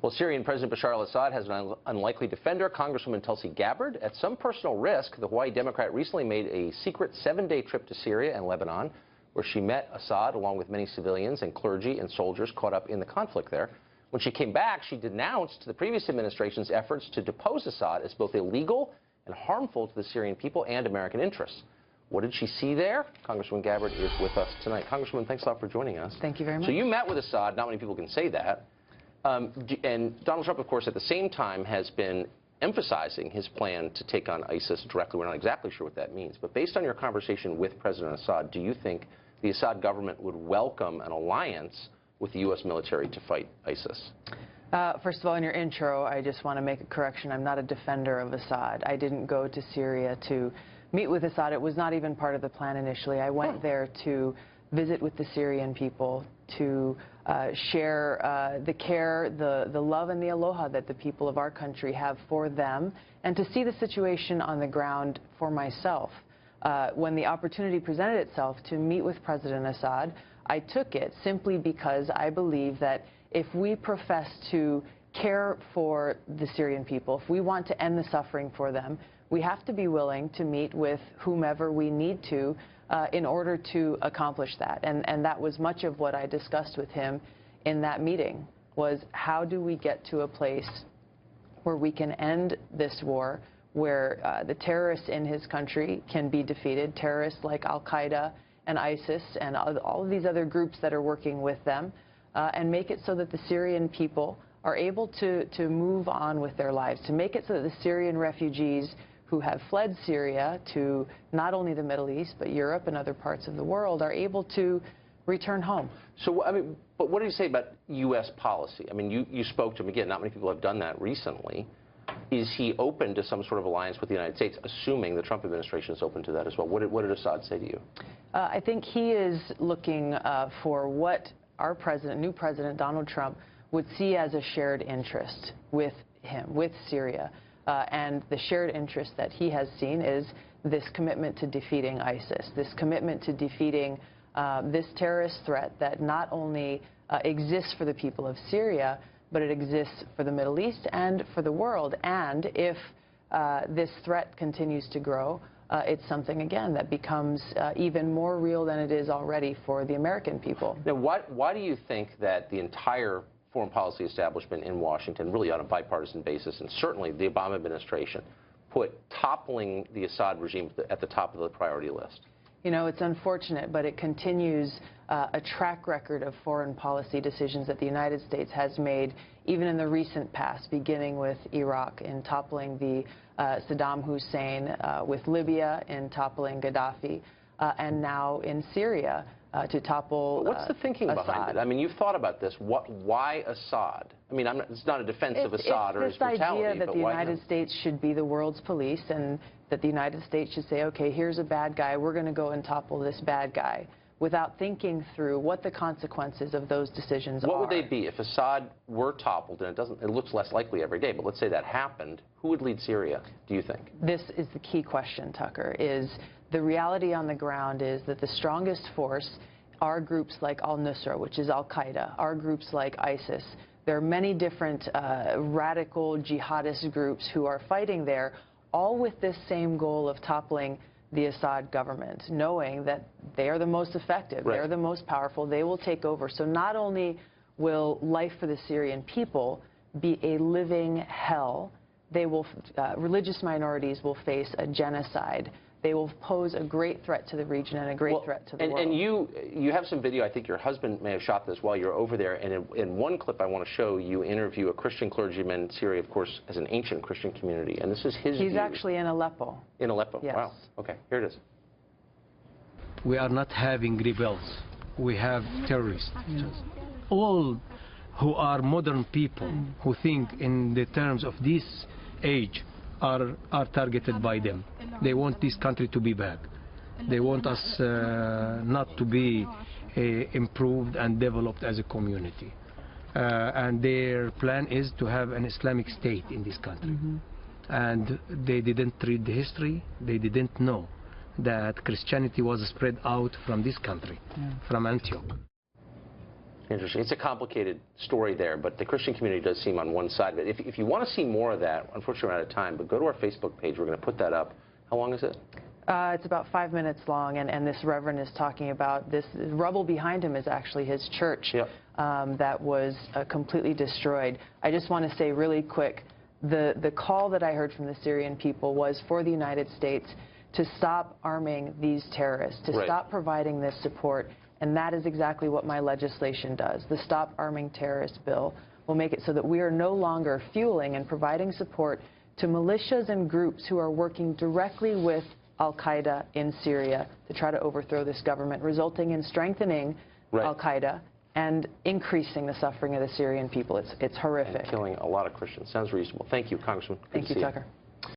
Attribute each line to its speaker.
Speaker 1: Well, Syrian President Bashar al-Assad has an unlikely defender, Congresswoman Tulsi Gabbard. At some personal risk, the Hawaii Democrat recently made a secret 7-day trip to Syria and Lebanon, where she met Assad along with many civilians and clergy and soldiers caught up in the conflict there. When she came back, she denounced the previous administration's efforts to depose Assad as both illegal and harmful to the Syrian people and American interests. What did she see there? Congresswoman Gabbard is with us tonight. Congresswoman, thanks a lot for joining us.
Speaker 2: Thank you very much.
Speaker 1: So you met with Assad. Not many people can say that. And Donald Trump, of course, at the same time has been emphasizing his plan to take on ISIS directly. We're not exactly sure what that means. But based on your conversation with President Assad, do you think the Assad government would welcome an alliance with the U.S. military to fight ISIS?
Speaker 2: First of all, in your intro, I just want to make a correction. I'm not a defender of Assad. I didn't go to Syria to meet with Assad. It was not even part of the plan initially. I went there to visit with the Syrian people, to share the care, the love, and the aloha that the people of our country have for them, and to see the situation on the ground for myself. When the opportunity presented itself to meet with President Assad, I took it simply because I believe that if we profess to care for the Syrian people, if we want to end the suffering for them, we have to be willing to meet with whomever we need to in order to accomplish that. And that was much of what I discussed with him in that meeting, was how do we get to a place where we can end this war, where the terrorists in his country can be defeated, terrorists like Al-Qaeda and ISIS and all of these other groups that are working with them, and make it so that the Syrian people are able to move on with their lives, to make it so that the Syrian refugees who have fled Syria to not only the Middle East, but Europe and other parts of the world are able to return home.
Speaker 1: So, I mean, but what do you say about U.S. policy? I mean, you spoke to him again. Not many people have done that recently. Is he open to some sort of alliance with the United States, assuming the Trump administration is open to that as well? What did Assad say to you?
Speaker 2: I think he is looking for what our president, new president, Donald Trump, would see as a shared interest with him, with Syria. And the shared interest that he has seen is this commitment to defeating ISIS, this commitment to defeating this terrorist threat that not only exists for the people of Syria, but it exists for the Middle East and for the world. And if this threat continues to grow, it's something, again, that becomes even more real than it is already for the American people.
Speaker 1: Now, why do you think that the entire foreign policy establishment in Washington, really on a bipartisan basis, and certainly the Obama administration, put toppling the Assad regime at the top of the priority list?
Speaker 2: You know, it's unfortunate, but it continues a track record of foreign policy decisions that the United States has made, even in the recent past, beginning with Iraq, in toppling the Saddam Hussein, with Libya, in toppling Gaddafi, and now in Syria, to topple
Speaker 1: What's the thinking behind it? I mean, you've thought about this. Why Assad? I mean, it's not a defense of Assad or his brutality,
Speaker 2: it's this idea that the
Speaker 1: why
Speaker 2: United States should be the world's police, and that the United States should say, okay, here's a bad guy, we're going to go and topple this bad guy, without thinking through what the consequences of those decisions are.
Speaker 1: What would they be if Assad were toppled? And it looks less likely every day, but let's say that happened. Who would lead Syria, do you think?
Speaker 2: This is the key question, Tucker, is the reality on the ground is that the strongest force are groups like al-Nusra, which is Al-Qaeda, are groups like ISIS. There are many different radical jihadist groups who are fighting there, all with this same goal of toppling the Assad government, knowing that they are the most effective,
Speaker 1: right,
Speaker 2: they're the most powerful, they will take over. So not only will life for the Syrian people be a living hell, they will, religious minorities will face a genocide. They will pose a great threat to the region and a great threat to the world.
Speaker 1: And you have some video. I think your husband may have shot this while you're over there. And in one clip, I want to show you interview a Christian clergyman in Syria, of course, as an ancient Christian community. And this is his view.
Speaker 2: He's actually in Aleppo.
Speaker 1: In Aleppo?
Speaker 2: Yes.
Speaker 1: Wow. Okay, here it is.
Speaker 3: We are not having rebels. We have terrorists. All who are modern people who think in the terms of this age are targeted by them. They want this country to be bad. They want us not to be improved and developed as a community. And their plan is to have an Islamic state in this country. And they didn't read the history. They didn't know that Christianity was spread out from this country, from Antioch.
Speaker 1: Interesting. It's a complicated story there, but the Christian community does seem on one side of it. If you want to see more of that, unfortunately we're out of time, but go to our Facebook page. We're going to put that up. How long is it?
Speaker 2: It's about 5 minutes long, and this reverend is talking about this rubble behind him is actually his church.
Speaker 1: Yep.
Speaker 2: That was completely destroyed. I just want to say really quick, the call that I heard from the Syrian people was for the United States to stop arming these terrorists, to stop providing this support, and that is exactly what my legislation does. The Stop Arming Terrorists bill will make it so that we are no longer fueling and providing support to militias and groups who are working directly with al-Qaeda in Syria to try to overthrow this government, resulting in strengthening al-Qaeda and increasing the suffering of the Syrian people. It's horrific.
Speaker 1: And killing a lot of Christians. Sounds reasonable. Thank you, Congressman. Good
Speaker 2: Thank you,
Speaker 1: to see
Speaker 2: Tucker.